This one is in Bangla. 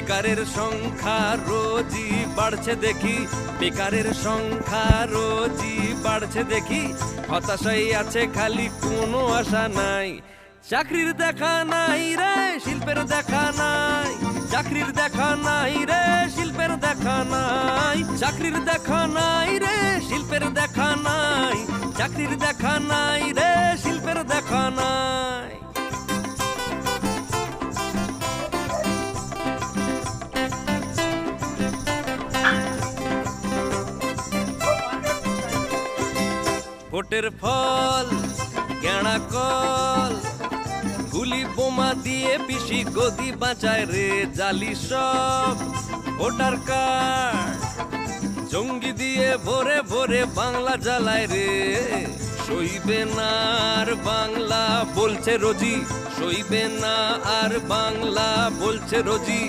বেকারের সংখ্যা রোজই বাড়ছে দেখি, বেকারের সংখ্যা রোজই বাড়ছে দেখি। হতাশাই আছে খালি, কোনো আশা নাই। চাকরির দেখা নাই রে, শিল্পের দেখা নাই। চাকরির দেখা নাই রে, শিল্পের দেখা নাই। চাকরির দেখা নাই রে, শিল্পের দেখা নাই। চাকরির দেখা নাই রে, শিল্পের দেখা নাই। ভোটের ফল কেনা কল, গুলি বোমা দিয়ে পিসি গদি বাঁচায় রে। জালি সব ভোটার কার্ড, জঙ্গি দিয়ে ভরে ভরে বাংলা জ্বালায় রে। সইবে না আর বাংলা বলছে রোজি, সইবে না আর বাংলা বলছে রোজি।